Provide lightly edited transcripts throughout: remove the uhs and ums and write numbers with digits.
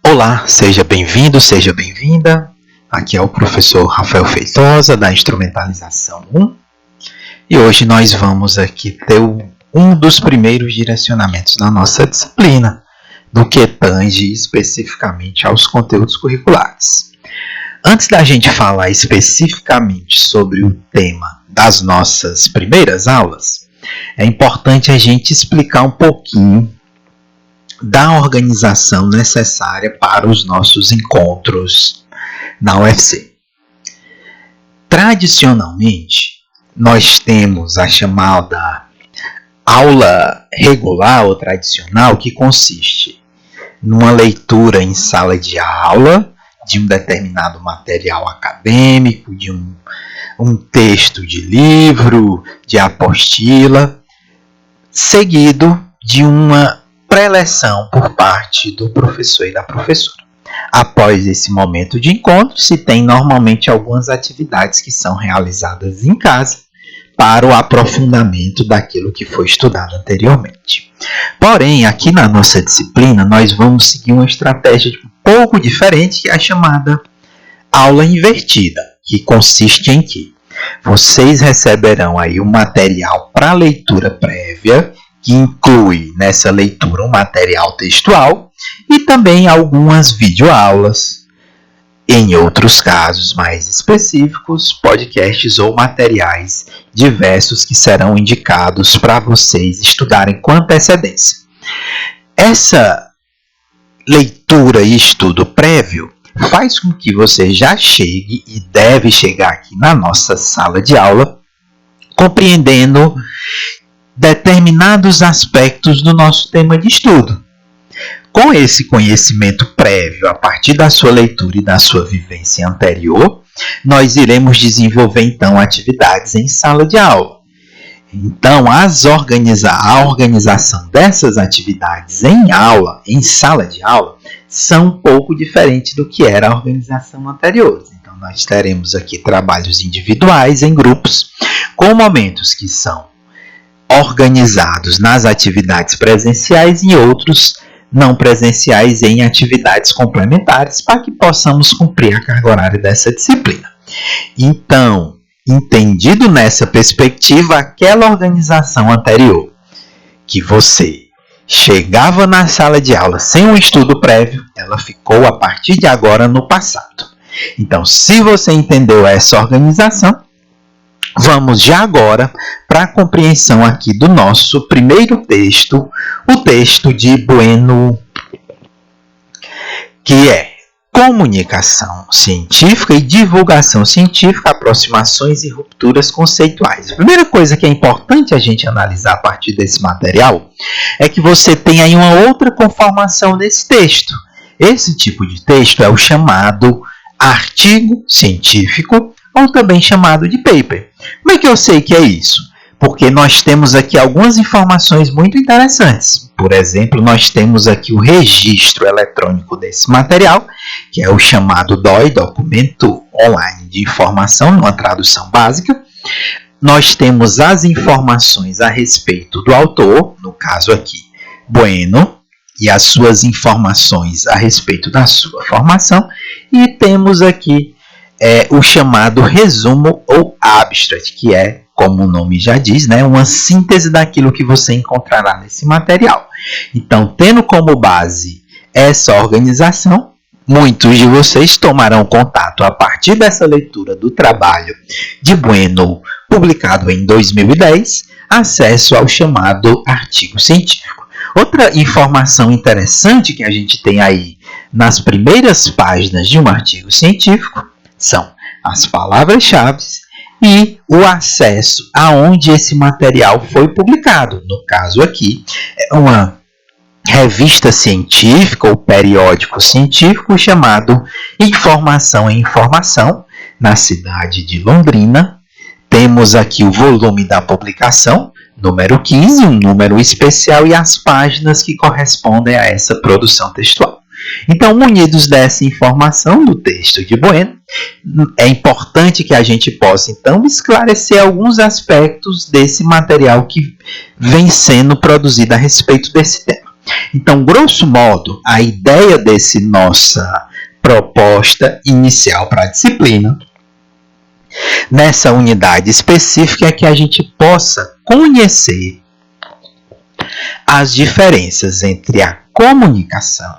Olá, seja bem-vindo, seja bem-vinda. Aqui é o professor Rafael Feitosa, da Instrumentalização 1. E hoje nós vamos aqui ter um dos primeiros direcionamentos da nossa disciplina, do que tange especificamente aos conteúdos curriculares. Antes da gente falar especificamente sobre o tema das nossas primeiras aulas, é importante a gente explicar um pouquinho da organização necessária para os nossos encontros na UFC. Tradicionalmente, nós temos a chamada aula regular ou tradicional, que consiste numa leitura em sala de aula de um determinado material acadêmico, de um texto de livro, de apostila, seguido de uma pré-leção por parte do professor e da professora. Após esse momento de encontro, se tem normalmente algumas atividades que são realizadas em casa para o aprofundamento daquilo que foi estudado anteriormente. Porém, aqui na nossa disciplina, nós vamos seguir uma estratégia um pouco diferente, que é a chamada aula invertida, que consiste em que vocês receberão aí um material para leitura prévia, que inclui nessa leitura um material textual e também algumas videoaulas, em outros casos mais específicos, podcasts ou materiais diversos que serão indicados para vocês estudarem com antecedência. Essa leitura e estudo prévio faz com que você já chegue e deve chegar aqui na nossa sala de aula compreendendo determinados aspectos do nosso tema de estudo. Com esse conhecimento prévio, a partir da sua leitura e da sua vivência anterior, nós iremos desenvolver então atividades em sala de aula. Então, a organização dessas atividades em aula, em sala de aula, são um pouco diferentes do que era a organização anterior. Então, nós teremos aqui trabalhos individuais em grupos, com momentos que são organizados nas atividades presenciais e outros não presenciais em atividades complementares, para que possamos cumprir a carga horária dessa disciplina. Então, entendido nessa perspectiva, aquela organização anterior, que você chegava na sala de aula sem um estudo prévio, ela ficou a partir de agora no passado. Então, se você entendeu essa organização, vamos já agora para a compreensão aqui do nosso primeiro texto, o texto de Bueno, que é Comunicação Científica e Divulgação Científica, Aproximações e Rupturas Conceituais. A primeira coisa que é importante a gente analisar a partir desse material é que você tem aí uma outra conformação desse texto. Esse tipo de texto é o chamado artigo científico, ou também chamado de paper. Como é que eu sei que é isso? Porque nós temos aqui algumas informações muito interessantes. Por exemplo, nós temos aqui o registro eletrônico desse material, que é o chamado DOI, Documento Online de Informação, numa tradução básica. Nós temos as informações a respeito do autor, no caso aqui, Bueno, e as suas informações a respeito da sua formação. E temos aqui o chamado resumo ou abstract, que é, como o nome já diz, uma síntese daquilo que você encontrará nesse material. Então, tendo como base essa organização, muitos de vocês tomarão contato a partir dessa leitura do trabalho de Bueno, publicado em 2010, acesso ao chamado artigo científico. Outra informação interessante que a gente tem aí nas primeiras páginas de um artigo científico são as palavras-chave e o acesso aonde esse material foi publicado. No caso aqui, é uma revista científica ou periódico científico chamado Informação em Informação, na cidade de Londrina. Temos aqui o volume da publicação, número 15, um número especial, e as páginas que correspondem a essa produção textual. Então, munidos dessa informação do texto de Bueno, é importante que a gente possa, então, esclarecer alguns aspectos desse material que vem sendo produzido a respeito desse tema. Então, grosso modo, a ideia desse nossa proposta inicial para a disciplina, nessa unidade específica, é que a gente possa conhecer as diferenças entre a comunicação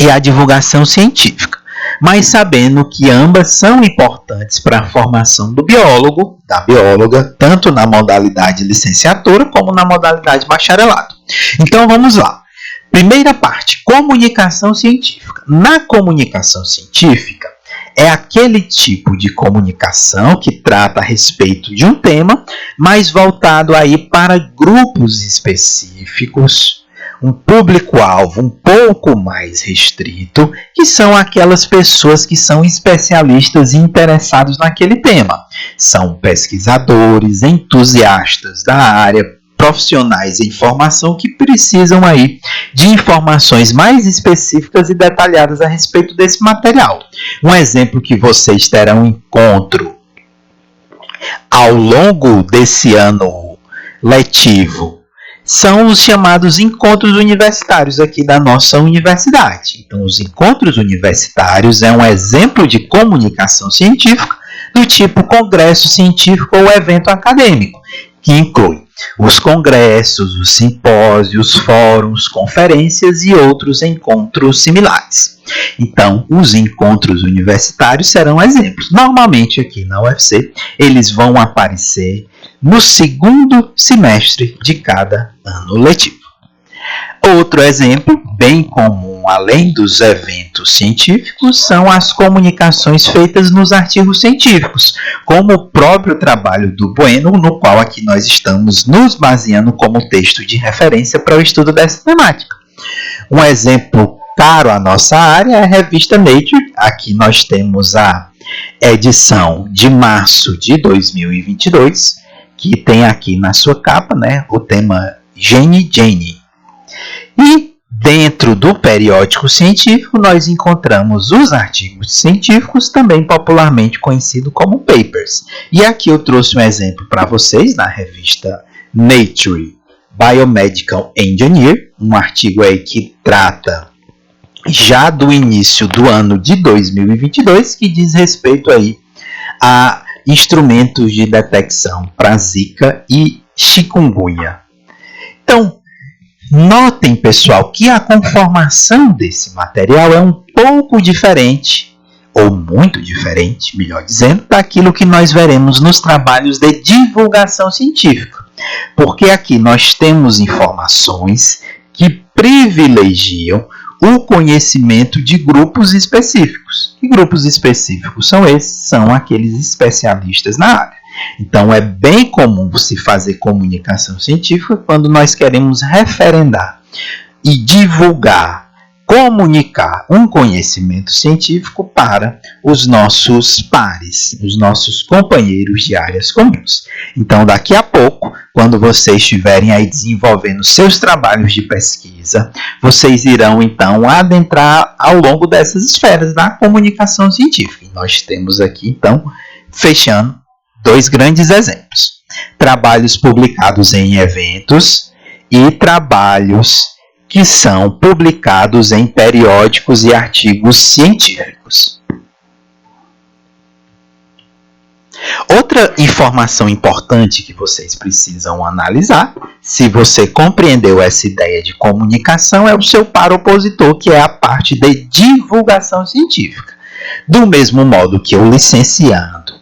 e a divulgação científica, mas sabendo que ambas são importantes para a formação do biólogo, da bióloga, tanto na modalidade licenciatura como na modalidade bacharelado. Então vamos lá. Primeira parte, comunicação científica. Na comunicação científica, é aquele tipo de comunicação que trata a respeito de um tema, mas voltado aí para grupos específicos, um público-alvo um pouco mais restrito, que são aquelas pessoas que são especialistas e interessados naquele tema. São pesquisadores, entusiastas da área, profissionais em formação que precisam aí de informações mais específicas e detalhadas a respeito desse material. Um exemplo que vocês terão encontro ao longo desse ano letivo são os chamados encontros universitários aqui da nossa universidade. Então, os encontros universitários é um exemplo de comunicação científica do tipo congresso científico ou evento acadêmico, que inclui os congressos, os simpósios, fóruns, conferências e outros encontros similares. Então, os encontros universitários serão exemplos. Normalmente, aqui na UFC, eles vão aparecer no segundo semestre de cada ano letivo. Outro exemplo, bem comum além dos eventos científicos, são as comunicações feitas nos artigos científicos, como o próprio trabalho do Bueno, no qual aqui nós estamos nos baseando como texto de referência para o estudo dessa temática. Um exemplo caro à nossa área é a revista Nature. Aqui nós temos a edição de março de 2022, que tem aqui na sua capa, né, o tema Gene Gene. E dentro do periódico científico nós encontramos os artigos científicos, também popularmente conhecido como papers. E aqui eu trouxe um exemplo para vocês na revista Nature Biomedical Engineer, um artigo aí que trata já do início do ano de 2022, que diz respeito aí a instrumentos de detecção para Zika e chikungunya. Então, notem, pessoal, que a conformação desse material é um pouco diferente, ou muito diferente, melhor dizendo, daquilo que nós veremos nos trabalhos de divulgação científica. Porque aqui nós temos informações que privilegiam o conhecimento de grupos específicos. Que grupos específicos são esses? São aqueles especialistas na área. Então, é bem comum se fazer comunicação científica quando nós queremos referendar e divulgar, comunicar um conhecimento científico para os nossos pares, os nossos companheiros de áreas comuns. Então, daqui a pouco, quando vocês estiverem aí desenvolvendo seus trabalhos de pesquisa, vocês irão, então, adentrar ao longo dessas esferas da comunicação científica. E nós temos aqui, então, fechando, dois grandes exemplos. Trabalhos publicados em eventos e trabalhos que são publicados em periódicos e artigos científicos. Outra informação importante que vocês precisam analisar, se você compreendeu essa ideia de comunicação, é o seu par opositor, que é a parte de divulgação científica. Do mesmo modo que o licenciando,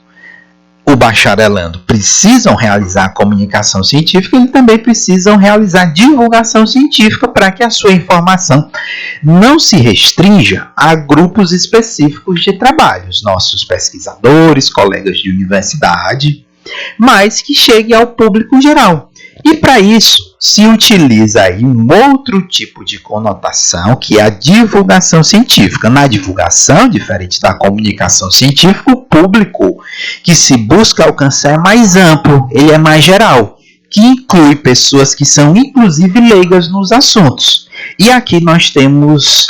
o bacharelando precisam realizar comunicação científica, eles também precisam realizar divulgação científica para que a sua informação não se restrinja a grupos específicos de trabalho, os nossos pesquisadores, colegas de universidade, mas que chegue ao público geral. E para isso se utiliza aí um outro tipo de conotação, que é a divulgação científica. Na divulgação, diferente da comunicação científica, o público que se busca alcançar é mais amplo, ele é mais geral, que inclui pessoas que são inclusive leigas nos assuntos. E aqui nós temos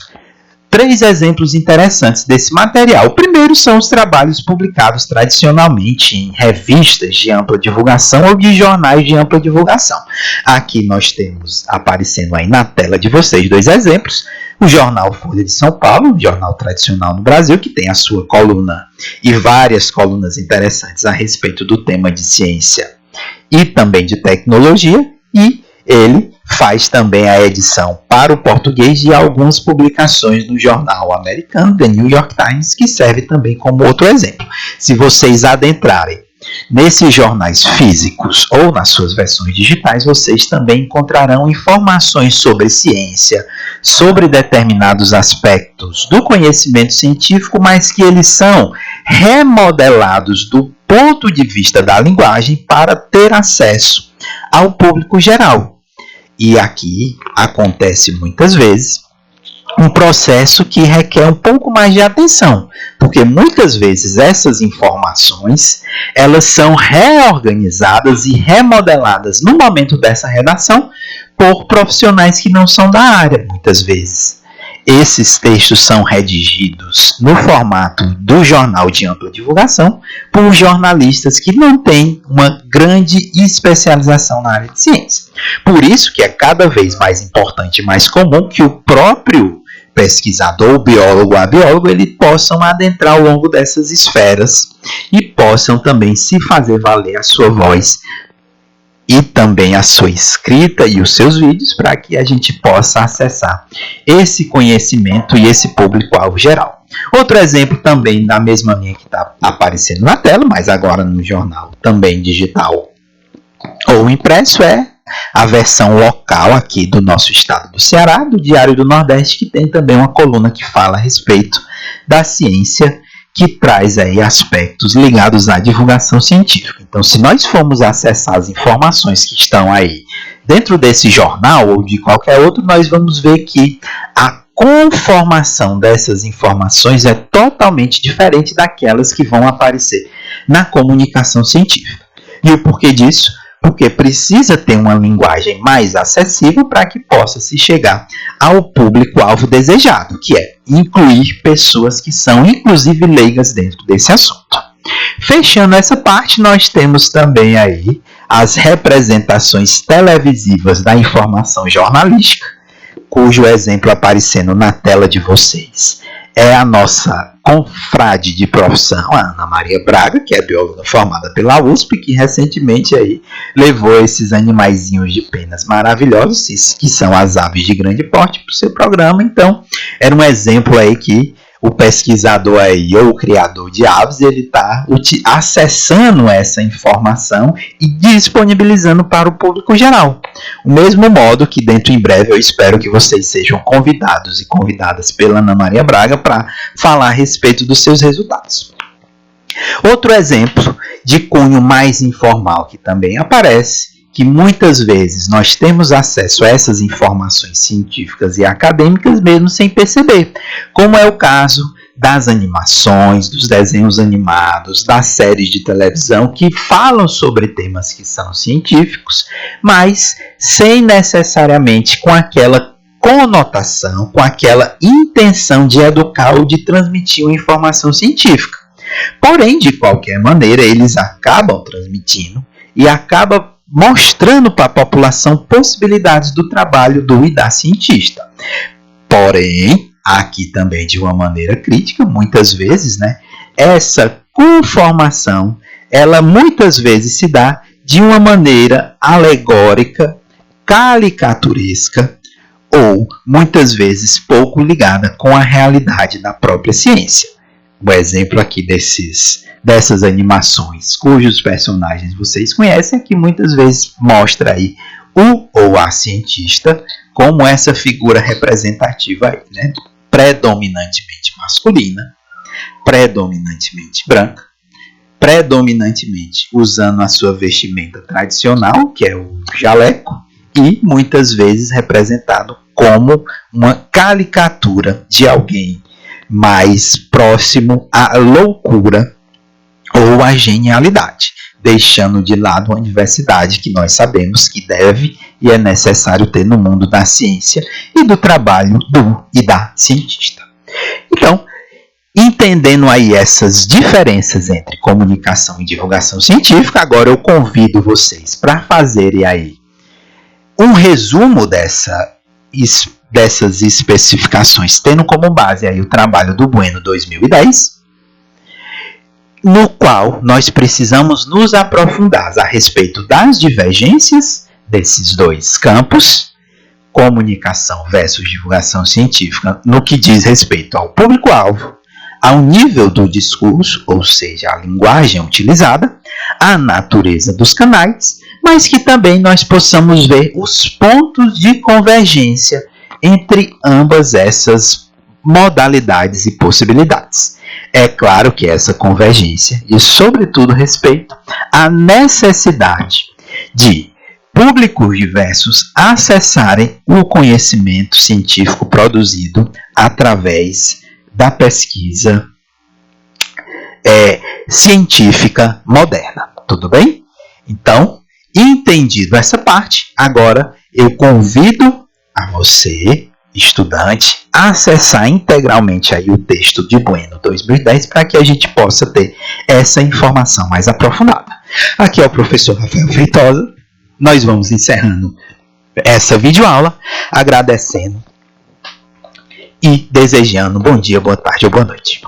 3 exemplos interessantes desse material. O primeiro são os trabalhos publicados tradicionalmente em revistas de ampla divulgação ou de jornais de ampla divulgação. Aqui nós temos aparecendo aí na tela de vocês 2 exemplos. O jornal Folha de São Paulo, um jornal tradicional no Brasil, que tem a sua coluna e várias colunas interessantes a respeito do tema de ciência e também de tecnologia, e ele faz também a edição para o português de algumas publicações no jornal americano, The New York Times, que serve também como outro exemplo. Se vocês adentrarem nesses jornais físicos ou nas suas versões digitais, vocês também encontrarão informações sobre ciência, sobre determinados aspectos do conhecimento científico, mas que eles são remodelados do ponto de vista da linguagem para ter acesso ao público geral. E aqui acontece muitas vezes um processo que requer um pouco mais de atenção, porque muitas vezes essas informações elas são reorganizadas e remodeladas no momento dessa redação por profissionais que não são da área, muitas vezes. Esses textos são redigidos no formato do jornal de ampla divulgação por jornalistas que não têm uma grande especialização na área de ciência. Por isso que é cada vez mais importante e mais comum que o próprio pesquisador, o biólogo, a bióloga, eles possam adentrar ao longo dessas esferas e possam também se fazer valer a sua voz e também a sua escrita e os seus vídeos para que a gente possa acessar esse conhecimento e esse público-alvo geral. Outro exemplo também da mesma linha que está aparecendo na tela, mas agora no jornal também digital ou impresso, é a versão local aqui do nosso estado do Ceará, do Diário do Nordeste, que tem também uma coluna que fala a respeito da ciência, que traz aí aspectos ligados à divulgação científica. Então, se nós formos acessar as informações que estão aí dentro desse jornal ou de qualquer outro, nós vamos ver que a conformação dessas informações é totalmente diferente daquelas que vão aparecer na comunicação científica. E o porquê disso? Porque precisa ter uma linguagem mais acessível para que possa se chegar ao público-alvo desejado, que é incluir pessoas que são inclusive leigas dentro desse assunto. Fechando essa parte, nós temos também aí as representações televisivas da informação jornalística, cujo exemplo aparecendo na tela de vocês é a nossa confrade de profissão, a Ana Maria Braga, que é bióloga formada pela USP, que recentemente aí levou esses animaizinhos de penas maravilhosos, que são as aves de grande porte, para o seu programa. Então, era um exemplo aí que o pesquisador aí, ou o criador de aves, ele está acessando essa informação e disponibilizando para o público geral. O mesmo modo que dentro em breve eu espero que vocês sejam convidados e convidadas pela Ana Maria Braga para falar a respeito dos seus resultados. Outro exemplo de cunho mais informal que também aparece, que muitas vezes nós temos acesso a essas informações científicas e acadêmicas mesmo sem perceber, como é o caso das animações, dos desenhos animados, das séries de televisão que falam sobre temas que são científicos, mas sem necessariamente com aquela conotação, com aquela intenção de educar ou de transmitir uma informação científica. Porém, de qualquer maneira, eles acabam transmitindo e acabam mostrando para a população possibilidades do trabalho do e da cientista. Porém, aqui também de uma maneira crítica, muitas vezes, essa conformação, ela muitas vezes se dá de uma maneira alegórica, caricaturesca, ou muitas vezes pouco ligada com a realidade da própria ciência. Um exemplo aqui dessas animações, cujos personagens vocês conhecem, que muitas vezes mostra aí o ou a cientista como essa figura representativa aí, predominantemente masculina, predominantemente branca, predominantemente usando a sua vestimenta tradicional, que é o jaleco, e muitas vezes representado como uma caricatura de alguém mais próximo à loucura ou à genialidade, deixando de lado a diversidade que nós sabemos que deve e é necessário ter no mundo da ciência e do trabalho do e da cientista. Então, entendendo aí essas diferenças entre comunicação e divulgação científica, agora eu convido vocês para fazerem aí um resumo dessas especificações, tendo como base aí o trabalho do Bueno 2010, no qual nós precisamos nos aprofundar a respeito das divergências desses dois campos, comunicação versus divulgação científica, no que diz respeito ao público-alvo, ao nível do discurso, ou seja, a linguagem utilizada, a natureza dos canais, mas que também nós possamos ver os pontos de convergência entre ambas essas modalidades e possibilidades. É claro que essa convergência diz sobretudo respeito à necessidade de públicos diversos acessarem o conhecimento científico produzido através da pesquisa científica moderna. Tudo bem? Então, entendido essa parte, agora eu convido a você, estudante, a acessar integralmente aí o texto de Bueno 2010 para que a gente possa ter essa informação mais aprofundada. Aqui é o professor Rafael Feitosa. Nós vamos encerrando essa videoaula, agradecendo e desejando bom dia, boa tarde ou boa noite.